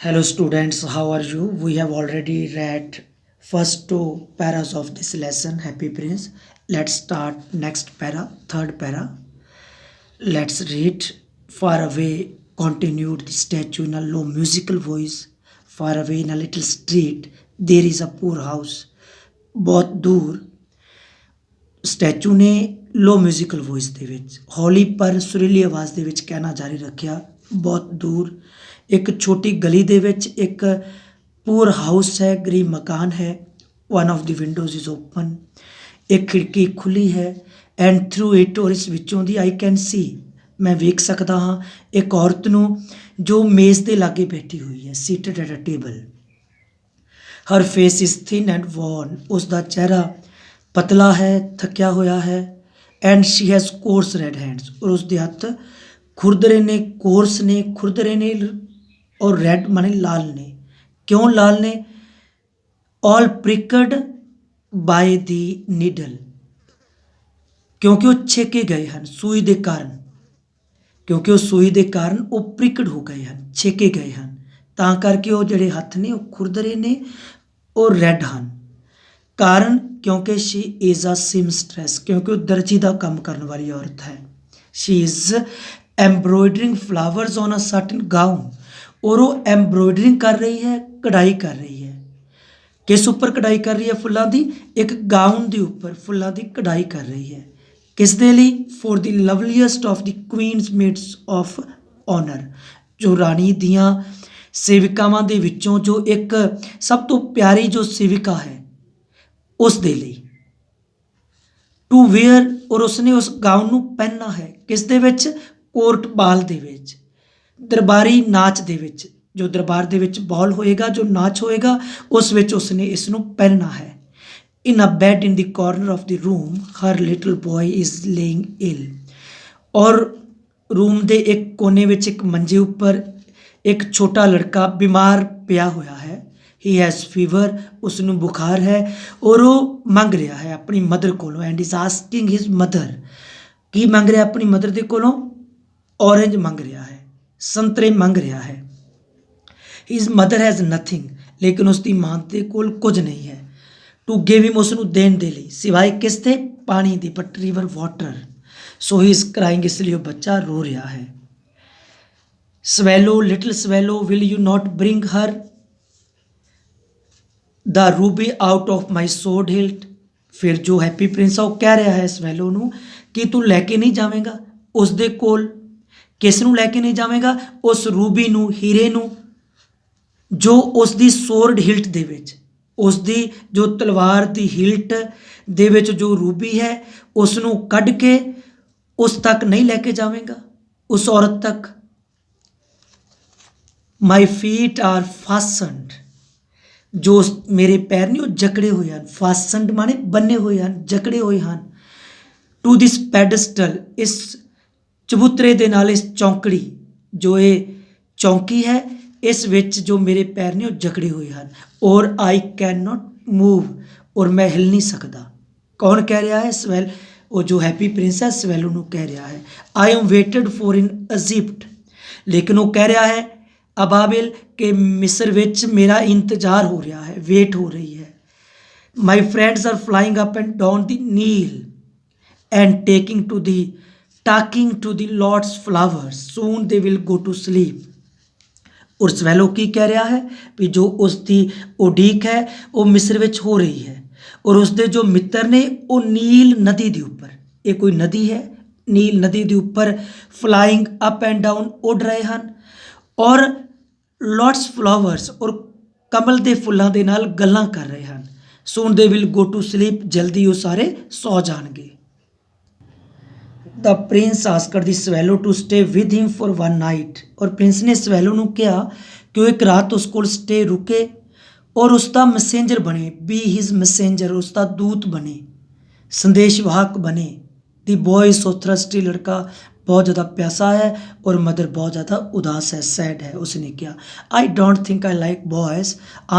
Hello students, how are you? We have already read first two paras of this lesson, Happy Prince. Let's start next para, third para. Let's read. Far away continued the statue in a low musical voice. Far away in a little street, there is a poor house. ਬਹੁਤ ਦੂਰ statue ਨੇ ਲੋ musical voice ਦੇ ਵਿੱਚ ਹੌਲੀ ਪਰ ਸੁਰੀਲੀ ਆਵਾਜ਼ ਦੇ ਵਿੱਚ ਕਹਿਣਾ ਜਾਰੀ ਰੱਖਿਆ, ਬਹੁਤ ਦੂਰ ਇੱਕ ਛੋਟੀ ਗਲੀ ਦੇ ਵਿੱਚ ਇੱਕ ਪੂਰ ਹਾਊਸ ਹੈ, ਗਰੀਬ ਮਕਾਨ ਹੈ। One of the windows is open, ਇੱਕ ਖਿੜਕੀ ਖੁੱਲੀ ਹੈ। ਐਂਡ ਥਰੂ ਇਟ, ਔਰ ਇਸ ਵਿੱਚੋਂ ਦੀ ਆਈ ਕੈਨ ਸੀ, ਮੈਂ ਵੇਖ ਸਕਦਾ ਹਾਂ ਇੱਕ ਔਰਤ ਨੂੰ ਜੋ ਮੇਜ਼ ਦੇ ਲਾਗੇ ਬੈਠੀ ਹੋਈ ਹੈ, seated at a table. Her face is thin and worn, ਉਸ ਦਾ ਚਿਹਰਾ ਪਤਲਾ ਹੈ, ਥੱਕਿਆ ਹੋਇਆ ਹੈ। And she has coarse red hands, ਔਰ ਉਸ ਦੇ ਹੱਥ ਖੁਰਦਰੇ ਨੇ, ਕੋਰਸ ਨੇ, ਖੁਰਦਰੇ ਨੇ, ਔਰ ਰੈਡ ਮਾਨੇ ਲਾਲ ਨੇ। ਕਿਉਂ ਲਾਲ ਨੇ? ਆਲ ਪ੍ਰਿਕਡ ਬਾਏ ਦੀ ਨੀਡਲ, ਕਿਉਂਕਿ ਉਹ ਛੇਕੇ ਗਏ ਹਨ ਸੂਈ ਦੇ ਕਾਰਨ, ਕਿਉਂਕਿ ਉਹ ਸੂਈ ਦੇ ਕਾਰਨ ਉਹ ਪ੍ਰਿਕਡ ਹੋ ਗਏ ਹਨ, ਛੇਕੇ ਗਏ ਹਨ, ਤਾਂ ਕਰਕੇ ਉਹ ਜਿਹੜੇ ਹੱਥ ਨੇ ਉਹ ਖੁਰਦਰੇ ਨੇ, ਉਹ ਰੈੱਡ ਹਨ। ਕਾਰਨ ਕਿਉਂਕਿ ਸ਼ੀ ਇਜ਼ ਅ ਸਿਮਸਟਰੈਸ, ਕਿਉਂਕਿ ਉਹ ਦਰਜੀ ਦਾ ਕੰਮ ਕਰਨ ਵਾਲੀ ਔਰਤ ਹੈ। She is embroidering flowers on a certain gown, ਔਰ ਉਹ ਐਮਬਰੋਇਡਰਿੰਗ ਕਰ ਰਹੀ ਹੈ, ਕਢਾਈ ਕਰ ਰਹੀ ਹੈ। ਕਿਸ ਉੱਪਰ ਕਢਾਈ ਕਰ ਰਹੀ ਹੈ? ਫੁੱਲਾਂ ਦੀ। ਇੱਕ ਗਾਊਨ ਦੇ ਉੱਪਰ ਫੁੱਲਾਂ ਦੀ ਕਢਾਈ ਕਰ ਰਹੀ ਹੈ। ਕਿਸ ਦੇ ਲਈ? For the loveliest of the queen's maids of honour, ਜੋ ਰਾਣੀ ਦੀਆਂ ਸੇਵਿਕਾਵਾਂ ਦੇ ਵਿੱਚੋਂ ਜੋ ਇੱਕ ਸਭ ਤੋਂ ਪਿਆਰੀ ਜੋ ਸੇਵਿਕਾ ਹੈ, ਉਸ ਦੇ ਲਈ। ਟੂ ਵੇਅਰ, ਔਰ ਉਸਨੇ ਉਸ ਗਾਊਨ ਨੂੰ ਪਹਿਨਣਾ ਹੈ। ਕਿਸ ਦੇ ਵਿੱਚ? ਕੋਰਟ ਬਾਲ ਦੇ ਵਿੱਚ, ਦਰਬਾਰੀ ਨਾਚ ਦੇ ਵਿੱਚ। ਜੋ ਦਰਬਾਰ ਦੇ ਵਿੱਚ ਬਾਲ ਹੋਏਗਾ, ਜੋ ਨਾਚ ਹੋਏਗਾ, ਉਸ ਵਿੱਚ ਉਸਨੇ ਇਸ ਨੂੰ ਪਹਿਨਣਾ ਹੈ। In a bed in the corner of the room her little boy is lying ill, ਔਰ ਰੂਮ ਦੇ ਇੱਕ ਕੋਨੇ ਵਿੱਚ ਇੱਕ ਮੰਜੇ ਉੱਪਰ ਇੱਕ ਛੋਟਾ ਲੜਕਾ ਬਿਮਾਰ ਪਿਆ ਹੋਇਆ ਹੈ। ਹੀ ਹੈਜ਼ ਫੀਵਰ, ਉਸ ਨੂੰ ਬੁਖਾਰ ਹੈ, ਔਰ ਉਹ ਮੰਗ ਰਿਹਾ ਹੈ ਆਪਣੀ ਮਦਰ ਕੋਲੋਂ। And is asking his mother, ਕੀ ਮੰਗ ਰਿਹਾ ਆਪਣੀ ਮਦਰ ਦੇ ਕੋਲੋਂ? ਔਰੇਂਜ ਮੰਗ ਰਿਹਾ ਹੈ, ਸੰਤਰੇ ਮੰਗ ਰਿਹਾ ਹੈ। ਹਿਜ਼ ਮਦਰ ਹੈਜ਼ ਨਥਿੰਗ, ਲੇਕਿਨ ਉਸ ਦੀ ਮਾਂ ਦੇ ਕੋਲ ਕੁਝ ਨਹੀਂ ਹੈ। ਟੂ ਗਿਵ ਹਿਮ, ਉਸ ਨੂੰ ਦੇਣ ਦੇ ਲਈ, ਸਿਵਾਏ ਕਿਸ ਦੇ? ਪਾਣੀ ਦੀ। But river water, so he is crying, ਇਸ ਲਈ ਉਹ ਬੱਚਾ ਰੋ ਰਿਹਾ ਹੈ। Swallow, little swallow, will you not bring her the ruby out of my sword hilt. ਫਿਰ ਜੋ ਹੈਪੀ ਪ੍ਰਿੰਸ ਆ ਉਹ ਕਹਿ ਰਿਹਾ ਹੈ ਸਵੈਲੋ ਨੂੰ ਕਿ ਤੂੰ ਲੈ ਕੇ ਨਹੀਂ ਜਾਵੇਂਗਾ ਉਸ ਦੇ ਕੋਲ। ਕਿਸ ਨੂੰ ਲੈ ਕੇ ਨਹੀਂ ਜਾਵੇਂਗਾ? ਉਸ ਰੂਬੀ ਨੂੰ, ਹੀਰੇ ਨੂੰ, ਜੋ ਉਸ ਦੀ ਸੋਰਡ ਹਿਲਟ ਦੇ ਵਿੱਚ, ਉਸ ਦੀ ਜੋ ਤਲਵਾਰ ਦੀ ਹਿਲਟ ਦੇ ਵਿੱਚ ਜੋ ਰੂਬੀ ਹੈ, ਉਸ ਨੂੰ ਕੱਢ ਕੇ ਉਸ ਤੱਕ ਨਹੀਂ ਲੈ ਕੇ ਜਾਵੇਂਗਾ, ਉਸ ਔਰਤ ਤੱਕ। ਮਾਈ ਫੀਟ ਆਰ ਫਾਸਨਡ, ਜੋ ਮੇਰੇ ਪੈਰ ਨੇ ਉਹ ਜਕੜੇ ਹੋਏ ਹਨ। ਫਾਸਨਡ ਮਾਣੇ ਬੰਨੇ ਹੋਏ ਹਨ, ਜਕੜੇ ਹੋਏ ਹਨ। ਟੂ ਦਿਸ ਪੈਡਸਟਲ, ਇਸ ਚਬੂਤਰੇ ਦੇ ਨਾਲ, ਇਸ ਚੌਂਕੜੀ, ਜੋ ਇਹ ਚੌਂਕੀ ਹੈ, ਇਸ ਵਿੱਚ ਜੋ ਮੇਰੇ ਪੈਰ ਨੇ ਉਹ ਜਕੜੇ ਹੋਏ ਹਨ। ਔਰ ਆਈ ਕੈਨ ਨਾਟ ਮੂਵ, ਔਰ ਮੈਂ ਹਿਲ ਨਹੀਂ ਸਕਦਾ। ਕੌਣ ਕਹਿ ਰਿਹਾ ਹੈ? ਸਵੈਲ, ਉਹ ਜੋ ਹੈਪੀ ਪ੍ਰਿੰਸ ਹੈ ਸਵੈਲੋ ਨੂੰ ਕਹਿ ਰਿਹਾ ਹੈ। I am waited for in Egypt, ਲੇਕਿਨ ਉਹ ਕਹਿ ਰਿਹਾ ਹੈ ਅਬਾਬਿਲ ਕਿ ਮਿਸਰ ਵਿੱਚ ਮੇਰਾ ਇੰਤਜ਼ਾਰ ਹੋ ਰਿਹਾ ਹੈ, ਵੇਟ ਹੋ ਰਹੀ ਹੈ। My friends are flying up and down the Nile and talking to the lords flowers, soon they will go to sleep. ਔਰ ਸਵੈਲੋ ਕੀ ਕਹਿ ਰਿਹਾ ਹੈ? ਵੀ ਜੋ ਉਸ ਦੀ ਉਡੀਕ ਹੈ ਉਹ ਮਿਸਰ ਵਿੱਚ ਹੋ ਰਹੀ ਹੈ, ਔਰ ਉਸਦੇ ਜੋ ਮਿੱਤਰ ਨੇ ਉਹ ਨੀਲ ਨਦੀ ਦੇ ਉੱਪਰ, ਇਹ ਕੋਈ ਨਦੀ ਹੈ, ਨੀਲ ਨਦੀ ਦੇ ਉੱਪਰ ਫਲਾਈਂਗ ਅਪ ਐਂਡ ਡਾਊਨ ਉੱਡ ਰਹੇ ਹਨ, ਔਰ ਲॉर्ड्स ਫਲਾਵਰਸ, ਔਰ ਕਮਲ ਦੇ ਫੁੱਲਾਂ ਦੇ ਨਾਲ ਗੱਲਾਂ ਕਰ ਰਹੇ ਹਨ। ਸੂਨ they will go to sleep, ਜਲਦੀ ਉਹ ਸਾਰੇ ਸੌ ਜਾਣਗੇ। The prince asked the swallow to stay with him for one night, ਔਰ ਪ੍ਰਿੰਸ ਨੇ ਸਵੈਲੋ ਨੂੰ ਕਿਹਾ ਕਿ ਉਹ ਇੱਕ ਰਾਤ ਉਸ ਕੋਲ ਸਟੇ ਰੁਕੇ ਔਰ ਉਸ ਦਾ ਮੈਸੇਂਜਰ ਬਣੇ, ਬੀ ਹਿਜ਼ ਮੈਸੇਂਜਰ, ਉਸ ਦਾ ਦੂਤ ਬਣੇ, ਸੰਦੇਸ਼ਵਾਹਕ ਬਣੇ। ਦੀ ਬॉय ਸੋ ਥਰਸਟੀ, ਲੜਕਾ ਬਹੁਤ ਜ਼ਿਆਦਾ ਪਿਆਸਾ ਹੈ, ਔਰ ਮਦਰ ਬਹੁਤ ਜ਼ਿਆਦਾ ਉਦਾਸ ਹੈ, ਸੈਡ ਹੈ। ਉਸਨੇ ਕਿਹਾ I don't think I like boys,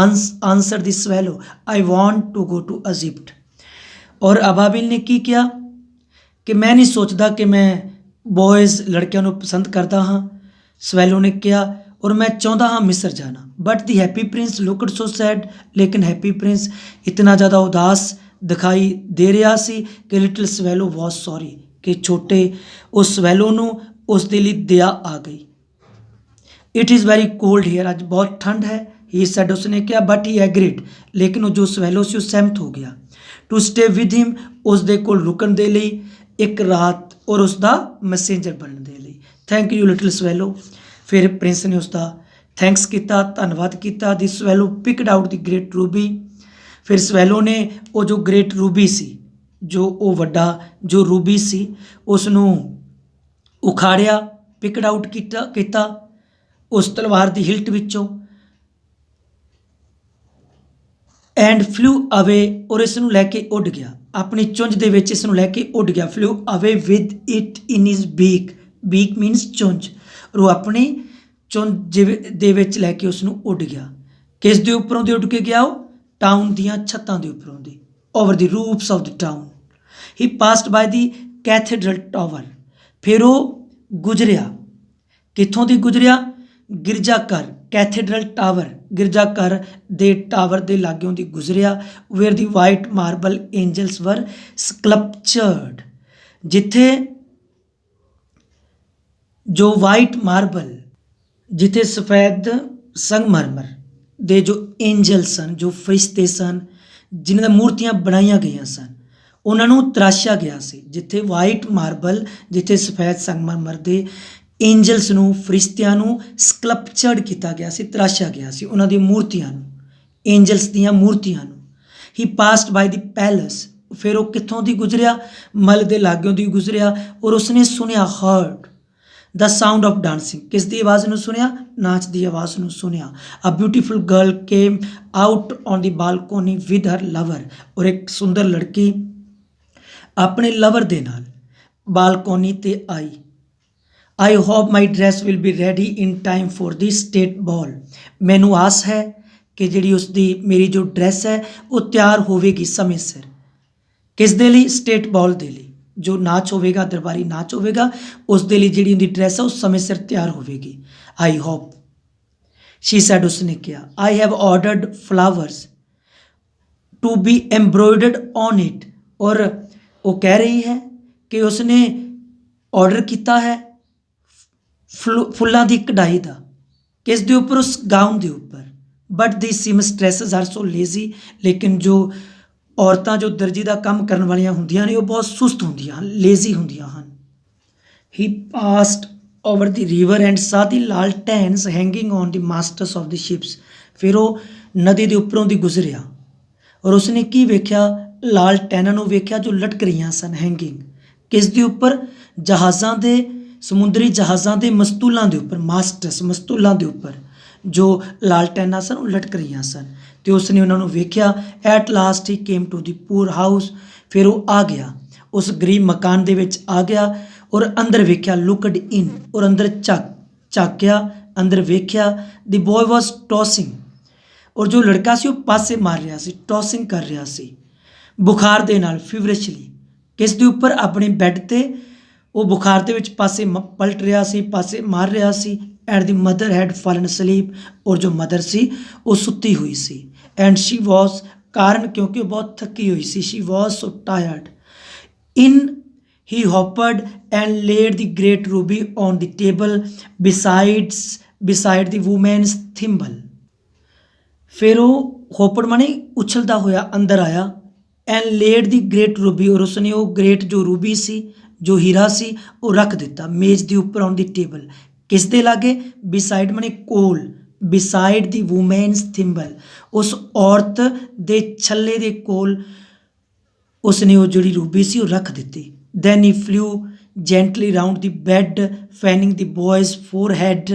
answer the swallow, I want to go to Egypt. ਔਰ ਅਬਾਬਿਲ ਨੇ ਕੀ ਕਿਹਾ ਕਿ ਮੈਂ ਨਹੀਂ ਸੋਚਦਾ ਕਿ ਮੈਂ ਬॉयज़, ਲੜਕਿਆਂ ਨੂੰ ਪਸੰਦ ਕਰਦਾ ਹਾਂ। ਸਵੈਲੋ ਨੇ ਕਿਹਾ और मैं चाहता हाँ मिस्र जाना। But the happy Prince looked so sad, लेकिन हैप्पी प्रिंस इतना ज़्यादा उदास दिखाई दे रहा सी कि लिटिल स्वैलो वॉज सॉरी, कि छोटे उस स्वैलो ਨੂੰ ਉਸ ਦੇ ਲਈ दया आ गई। It is very cold here, अज बहुत ठंड है। ही सैड, उसने किया, बट ही एग्रीड, लेकिन वो जो स्वैलो से सहमत हो गया। टू स्टे विद हिम, उसके कोल रुकन दे लई एक रात और उसका मैसेंजर बनने दे लई। Thank you little swallow. फिर प्रिंस ने उसका थैंक्स किया, धन्यवाद किया। The swallow picked out the great ruby, फिर स्वैलो ने वो जो ग्रेट रूबी सी, जो वो वड्डा जो रूबी सी, उसनों उखाड़िया, पिकड आउट किया उस तलवार की हिल्ट विचों, एंड फ्लू अवे, और इस नूं लैके उड़ गया, अपनी चुंझ दे विच इस नूं लैके उड़ गया। Flew away with it in his beak, beak means चुंझ, और वो अपनी चुंझ दे विच लैके उस नूं उड़ गया। किस दे उपरों दी उड़ के गया? वो टाउन दियां छत्तां दे उपरों दी, over the roofs of the town. He passed by the cathedral tower, फिर वो गुजरिया, कित्थों दी गुजरिया? गिरजाघर, कैथेड्रल टावर, गिरजाघर दे टावर दे लागों दी गुजरिया। Where the white marble angels were sculptured, जिथे जो वाइट मार्बल, जिथे सफेद संगमरमर दे जो एंजल सन, जो फरिश्ते सन, जिन्हां दी मूर्तियां बनाईਆਂ गईਆਂ सन, ਉਹਨਾਂ ਨੂੰ ਤਰਾਸ਼ਿਆ ਗਿਆ ਸੀ। ਜਿੱਥੇ ਵਾਈਟ ਮਾਰਬਲ, ਜਿੱਥੇ ਸਫੈਦ ਸੰਗਮਰਮਰ ਦੇ एंजल्स ਨੂੰ, ਫਰਿਸ਼ਤਿਆਂ ਨੂੰ ਸਕਲਪਚਰਡ ਕੀਤਾ ਗਿਆ ਸੀ, ਤਰਾਸ਼ਿਆ ਗਿਆ ਸੀ ਉਹਨਾਂ ਦੀਆਂ ਮੂਰਤੀਆਂ ਨੂੰ, एंजल्स ਦੀਆਂ ਮੂਰਤੀਆਂ ਨੂੰ। ਹੀ ਪਾਸਡ ਬਾਈ ਦੀ ਪੈਲਸ, ਫਿਰ ਉਹ ਕਿੱਥੋਂ ਦੀ ਗੁਜ਼ਰਿਆ? ਮਲ ਦੇ ਲਾਗਿਓਂ ਦੀ ਗੁਜ਼ਰਿਆ, ਔਰ ਉਸਨੇ ਸੁਣਿਆ, heard the sound of dancing, ਕਿਸ ਦੀ ਆਵਾਜ਼ ਨੂੰ ਸੁਣਿਆ? ਨਾਚ ਦੀ ਆਵਾਜ਼ ਨੂੰ ਸੁਣਿਆ। A beautiful girl came out on the balcony with her lover, ਔਰ ਇੱਕ ਸੁੰਦਰ ਲੜਕੀ ਆਪਣੇ ਲਵਰ ਦੇ ਨਾਲ ਬਾਲਕੋਨੀ ਤੇ ਆਈ। I hope my dress will be ready in time for the state ball, मैनू आस है कि जी उसकी मेरी जो ड्रैस है वो तैयार होगी समय सिर। किस दे लई? स्टेट बॉल दे लई, जो नाच होगा, दरबारी नाच होगा, उस दे लई जिहड़ी उहदी ड्रैस है उस समय सिर तैयार होगी। आई होप, शी सैड, उसने कहा, I have ordered flowers to be embroidered on it, और वो कह रही है कि उसने ऑर्डर किया है फुल्लां दी कढ़ाई का, किस दे उपर? उस गाउन के उपर। But the seamstresses are so lazy, लेकिन जो औरतां जो दर्जी का काम करने वालियां हुंदियां ने, वो बहुत सुस्त हुंदियां हन, लेजी हुंदियां हन। He passed over the river and saw the lanterns hanging on the masters of the ships, फिर वो नदी के उपरों दी गुजरिया, और उसने की वेख्या? लालटैनां नूं वेख्या जो लटक रही सन, हैंगिंग, किस दे उपर? जहाज़ां दे, समुद्री जहाज़ां के मस्तूलों के उपर, मास्टर्स मस्तूलों के उपर जो लालटैना सन वो लटक रही सन। तो उसने उन्होंने वेख्या। At last he came to the poor house, फिर वो आ गया उस गरीब मकान दे विच आ गया, और अंदर वेख्या, लुकड इन, और अंदर झाकिया, अंदर वेख्या। द बॉय वॉज टॉसिंग, और जो लड़का सी वो पासे मार रहा सी, टॉसिंग कर रहा सी बुखार दे नाल, फीवरिशली, किस दे उपर? अपने बैड ते वो बुखार के पासे पलट रहा सी, पासे मार रहा सी। And the mother had fallen asleep, और जो मदर सी वो सुती हुई सी। एंड शी वॉज, कारण क्योंकि वो बहुत थकी हुई सी, she was so tired. In he hopped and laid the great ruby on the table beside the woman's thimble, फिर वो हॉपर्ड माने उछलता होया अंदर आया। And laid the great ruby, और उसने वो ग्रेट जो रूबी सी, जो हीरा सी, वो रख दिता मेज के उपर ऑन दी टेबल, किस दे लागे? बिसाइड माने कोल, बिसाइड दी वूमेन्स थिम्बल, उस औरत दे छल्ले दे कोल उसने वो जिहड़ी रूबी सी वो रख दी। Then he flew gently round the bed fanning the boy's forehead,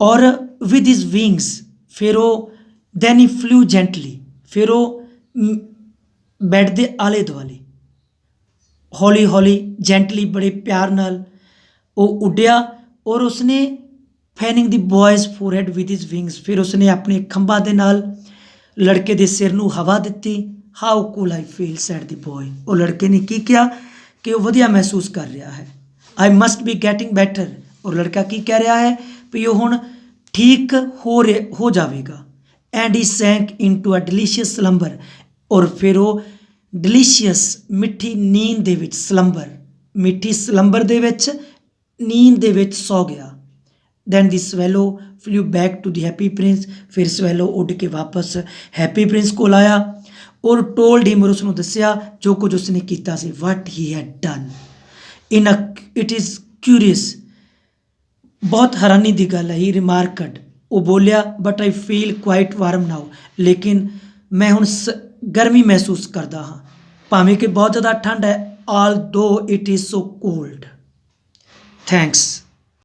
और विद हिज विंग्स, फिर वो दैन ही फ्लू जेंटली, फिर वो बैड के आले दुआले हौली हौली, जेंटली, बड़े प्यार नाल वो उड्या, और उसने fanning the boy's forehead with his wings, फिर उसने अपने खंभा दे नाल लड़के के सिर नूं हवा दी। How cool I feel said the boy, वो लड़के ने की किया कि वो वधिया महसूस कर रहा है। I must be getting better, और लड़का की कह रहा है ਵੀ ਉਹ ਹੁਣ ਠੀਕ ਹੋ ਜਾਵੇਗਾ। And he sank into a delicious slumber, ਔਰ ਫਿਰ ਉਹ ਡਿਲੀਸ਼ੀਅਸ ਮਿੱਠੀ ਨੀਂਦ ਦੇ ਵਿੱਚ ਮਿੱਠੀ ਸਲੰਬਰ ਦੇ ਵਿੱਚ ਨੀਂਦ ਦੇ ਵਿੱਚ ਸੌ ਗਿਆ। Then the swallow flu back to the happy Prince, ਫਿਰ ਸਵੈਲੋ ਉੱਡ ਕੇ ਵਾਪਸ ਹੈਪੀ ਪ੍ਰਿੰਸ ਕੋਲ ਆਇਆ ਔਰ ਟੋਲਡ ਹਿਮ, ਔਰ ਉਸਨੂੰ ਦੱਸਿਆ ਜੋ ਕੁਝ ਉਸਨੇ ਕੀਤਾ ਸੀ, what he had done. It is curious, ਬਹੁਤ ਹੈਰਾਨੀ ਦੀ ਗੱਲ ਹੈ। ਹੀ ਰਿਮਾਰਕਡ, ਉਹ ਬੋਲਿਆ, but I feel quite warm now, ਲੇਕਿਨ ਮੈਂ ਹੁਣ ਗਰਮੀ ਮਹਿਸੂਸ ਕਰਦਾ ਹਾਂ, ਭਾਵੇਂ ਕਿ ਬਹੁਤ ਜ਼ਿਆਦਾ ਠੰਡ ਹੈ। ਆਲ ਦੋ it is so cold. Thanks.